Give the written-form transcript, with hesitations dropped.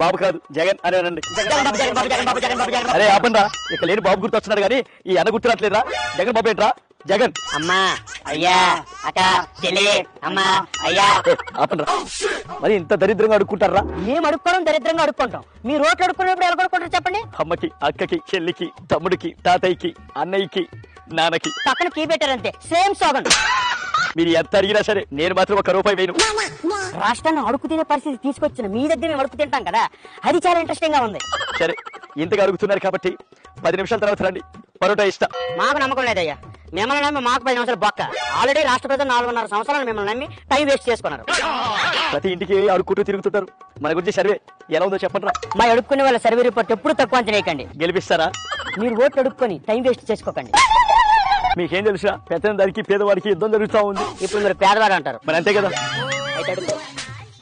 బాబు కాదు జగన్ అని అనండి. అరే ఆపండ్రా, ఇక్కడ లేని బాబు గుర్తు వస్తున్నాడు కానీ ఈ అన్న గుర్తురాట్లేదురా. జగన్ బాబు ఏంట్రా? జగన్ అమ్మా అయ్యా అక్క చెల్లి అమ్మా అయ్యా. ఆపండ్రా, మరి ఇంత దరిద్రంగా అడుక్కుంటారా? మేము అడుక్కోవడం దరిద్రంగా అడుక్కుంటాం. మీ రోడ్లు అడుక్కునేప్పుడు ఎలా కొనుక్కుంటారు చెప్పండి? అమ్మకి, అక్కకి, చెల్లికి, తమ్ముడికి, తాతయ్యకి, అన్నయ్యకి, నాన్నకి పక్కన కీ పెట్టారంతే, సేమ్ సోగం. మీరు ఎంత అడిగినా సరే నేను మాత్రం ఒక రూపాయి వేయను. రాష్ట్రాన్ని అడుగు తినే పరిస్థితి తీసుకొచ్చిన మీ దగ్గర మేము అడుగు తింటాం కదా, అది చాలా ఇంట్రెస్టింగ్ గా ఉంది. సరే, ఇంతగా అడుగుతున్నారు కాబట్టి 10 నిమిషాల తర్వాత రండి, పరోటా ఇస్తా. మాకు నమ్మకం లేదయ్యా, మిమ్మల్ని నమ్మి మాకు 10 నిమిషాలు బొక్క. ఆల్రెడీ రాష్ట్ర ప్రజలు 4.5 సంవత్సరాలు మిమ్మల్ని నమ్మి టైం వేస్ట్ చేసుకున్నారు. ప్రతి ఇంటికి అడుక్కుంటూ తిరుగుతుంటారు. మన గురించి సర్వే ఎలా ఉందో చెప్పండి. మా అడుక్కునే వాళ్ళ సర్వే రిపోర్ట్ ఎప్పుడు తక్కువ అంచనేయకండి. గెలిపిస్తారా? మీరు ఓట్లు అడుక్కొని టైం వేస్ట్ చేసుకోకండి. మీకేం తెలుసా, పెద్ద దానికి పేదవాడికి యుద్ధం జరుగుతూ ఉంది. ఇప్పుడు మీరు పేదవాడు అంటారు, మరి అంతే కదా. అయితే అడుక్కో.